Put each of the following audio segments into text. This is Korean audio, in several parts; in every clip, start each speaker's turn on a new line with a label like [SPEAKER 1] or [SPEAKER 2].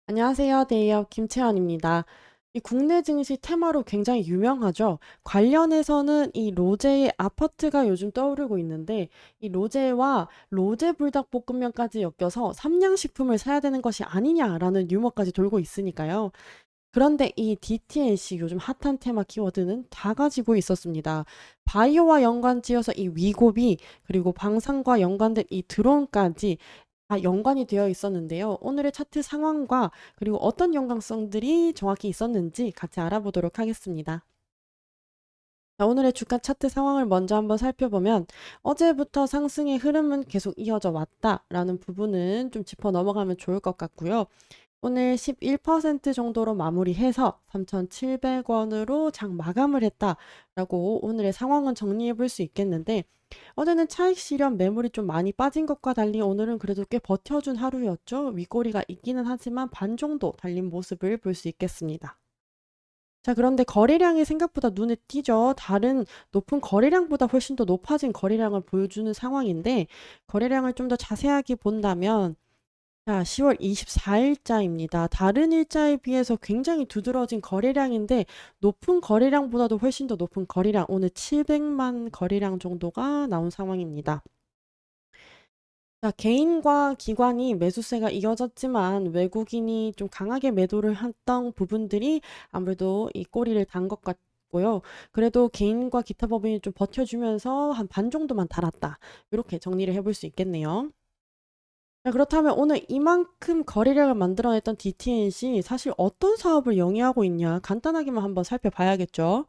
[SPEAKER 1] 안녕하세요. 데이업 김채연입니다. 이 국내 증시 테마로 굉장히 유명하죠. 관련해서는 이 로제의 아파트가 요즘 떠오르고 있는데 이 로제와 로제 불닭볶음면까지 엮여서 삼양식품을 사야 되는 것이 아니냐라는 유머까지 돌고 있으니까요. 그런데 이 DTNC 요즘 핫한 테마 키워드는 다 가지고 있었습니다. 바이오와 연관지어서 이 위고비 그리고 방산과 연관된 이 드론까지 다 연관이 되어 있었는데요. 오늘의 차트 상황과 그리고 어떤 연관성들이 정확히 있었는지 같이 알아보도록 하겠습니다. 자, 오늘의 주가 차트 상황을 먼저 한번 살펴보면 어제부터 상승의 흐름은 계속 이어져 왔다라는 부분은 좀 짚어 넘어가면 좋을 것 같고요. 오늘 11% 정도로 마무리해서 3,700원으로 장 마감을 했다라고 오늘의 상황은 정리해 볼 수 있겠는데 어제는 차익 실현 매물이 좀 많이 빠진 것과 달리 오늘은 그래도 꽤 버텨준 하루였죠. 윗꼬리가 있기는 하지만 반 정도 달린 모습을 볼 수 있겠습니다. 자, 그런데 거래량이 생각보다 눈에 띄죠. 다른 높은 거래량보다 훨씬 더 높아진 거래량을 보여주는 상황인데 거래량을 좀 더 자세하게 본다면 자, 10월 24일자입니다. 다른 일자에 비해서 굉장히 두드러진 거래량인데 높은 거래량보다도 훨씬 더 높은 거래량, 오늘 700만 거래량 정도가 나온 상황입니다. 자, 개인과 기관이 매수세가 이어졌지만 외국인이 좀 강하게 매도를 했던 부분들이 아무래도 이 꼬리를 단 것 같고요. 그래도 개인과 기타 법인이 좀 버텨주면서 한 반 정도만 달았다. 이렇게 정리를 해볼 수 있겠네요. 자, 그렇다면 오늘 이만큼 거래량을 만들어냈던 DTNC 사실 어떤 사업을 영위하고 있냐 간단하게만 한번 살펴봐야겠죠.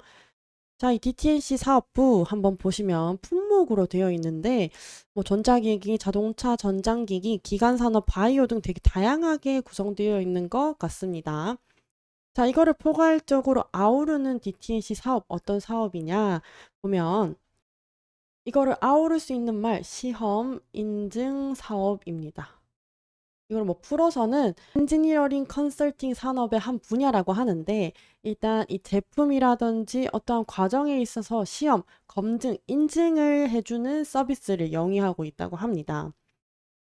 [SPEAKER 1] 자, 이 DTNC 사업부 한번 보시면 품목으로 되어 있는데 뭐 전자기기, 자동차, 전장기기, 기간산업, 바이오 등 되게 다양하게 구성되어 있는 것 같습니다. 자, 이거를 포괄적으로 아우르는 DTNC 사업 어떤 사업이냐 보면 이거를 아우를 수 있는 말 시험 인증 사업입니다. 이걸 뭐 풀어서는 엔지니어링 컨설팅 산업의 한 분야라고 하는데 일단 이 제품이라든지 어떠한 과정에 있어서 시험, 검증, 인증을 해주는 서비스를 영위하고 있다고 합니다.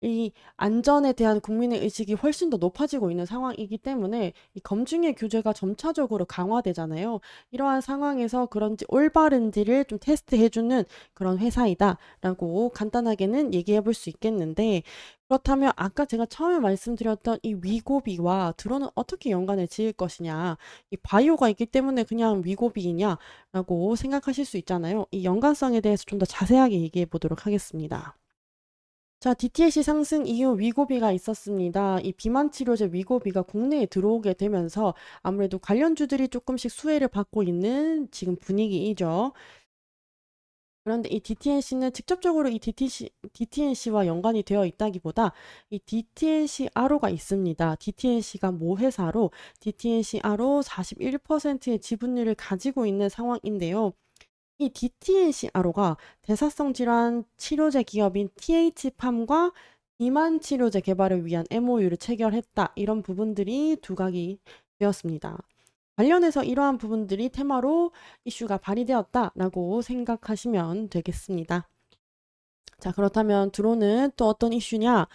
[SPEAKER 1] 이 안전에 대한 국민의 의식이 훨씬 더 높아지고 있는 상황이기 때문에 이 검증의 규제가 점차적으로 강화되잖아요. 이러한 상황에서 그런지 올바른지를 좀 테스트해주는 그런 회사이다라고 간단하게는 얘기해 볼 수 있겠는데 그렇다면 아까 제가 처음에 말씀드렸던 이 위고비와 드론은 어떻게 연관을 지을 것이냐 이 바이오가 있기 때문에 그냥 위고비이냐라고 생각하실 수 있잖아요. 이 연관성에 대해서 좀 더 자세하게 얘기해 보도록 하겠습니다. 자, DTLC 상승 이후 위고비가 있었습니다. 이 비만 치료제 위고비가 국내에 들어오게 되면서 아무래도 관련주들이 조금씩 수혜를 받고 있는 지금 분위기이죠. 그런데 이 DTNC는 직접적으로 이 DTNC와 연관이 되어 있다기보다 이 DTNC 아로가 있습니다. DTNC가 모 회사로 DTNC 아로 41%의 지분율을 가지고 있는 상황인데요. 이 DTNC 아로가 대사성 질환 치료제 기업인 TH팜과 비만 치료제 개발을 위한 MOU를 체결했다. 이런 부분들이 두각이 되었습니다. 관련해서 이러한 부분들이 테마로 이슈가 발휘되었다라고 생각하시면 되겠습니다. 자, 그렇다면 드론은 또 어떤 이슈냐?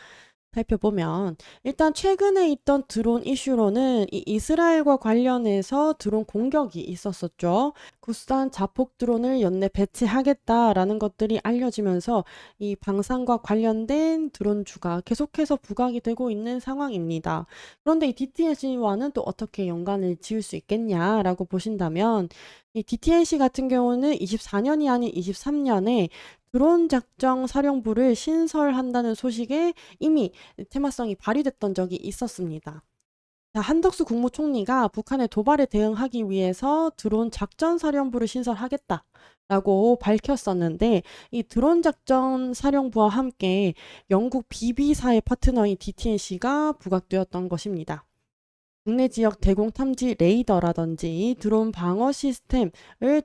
[SPEAKER 1] 살펴보면 일단 최근에 있던 드론 이슈로는 이 이스라엘과 관련해서 드론 공격이 있었었죠. 국산 자폭 드론을 연내 배치하겠다라는 것들이 알려지면서 이 방산과 관련된 드론주가 계속해서 부각이 되고 있는 상황입니다. 그런데 이 DTNC와는 또 어떻게 연관을 지을 수 있겠냐라고 보신다면 이 DTNC 같은 경우는 24년이 아닌 23년에 드론 작정 사령부를 신설한다는 소식에 이미 테마성이 발휘됐던 적이 있었습니다. 자, 한덕수 국무총리가 북한의 도발에 대응하기 위해서 드론 작전 사령부를 신설하겠다라고 밝혔었는데 이 드론 작전 사령부와 함께 영국 비비사의 파트너인 DTNC가 부각되었던 것입니다. 국내 지역 대공 탐지 레이더라든지 드론 방어 시스템을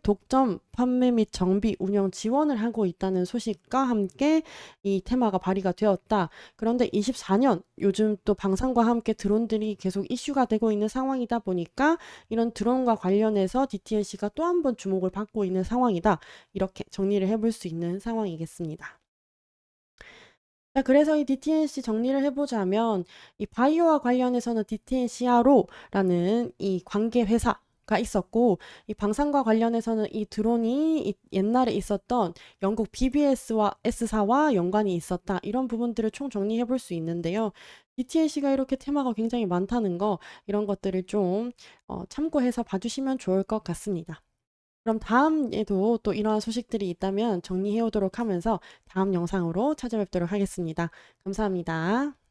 [SPEAKER 1] 독점 판매 및 정비 운영 지원을 하고 있다는 소식과 함께 이 테마가 발휘가 되었다. 그런데 24년 요즘 또 방산과 함께 드론들이 계속 이슈가 되고 있는 상황이다 보니까 이런 드론과 관련해서 DTNC가 또 한 번 주목을 받고 있는 상황이다. 이렇게 정리를 해볼 수 있는 상황이겠습니다. 자, 그래서 이 DTNC 정리를 해보자면, 이 바이오와 관련해서는 DTNC 하로라는 이 관계 회사가 있었고, 이 방산과 관련해서는 이 드론이 옛날에 있었던 영국 BBS와 S사와 연관이 있었다. 이런 부분들을 총 정리해 볼 수 있는데요. DTNC가 이렇게 테마가 굉장히 많다는 거, 이런 것들을 좀 참고해서 봐주시면 좋을 것 같습니다. 그럼 다음에도 또 이러한 소식들이 있다면 정리해 오도록 하면서 다음 영상으로 찾아뵙도록 하겠습니다. 감사합니다.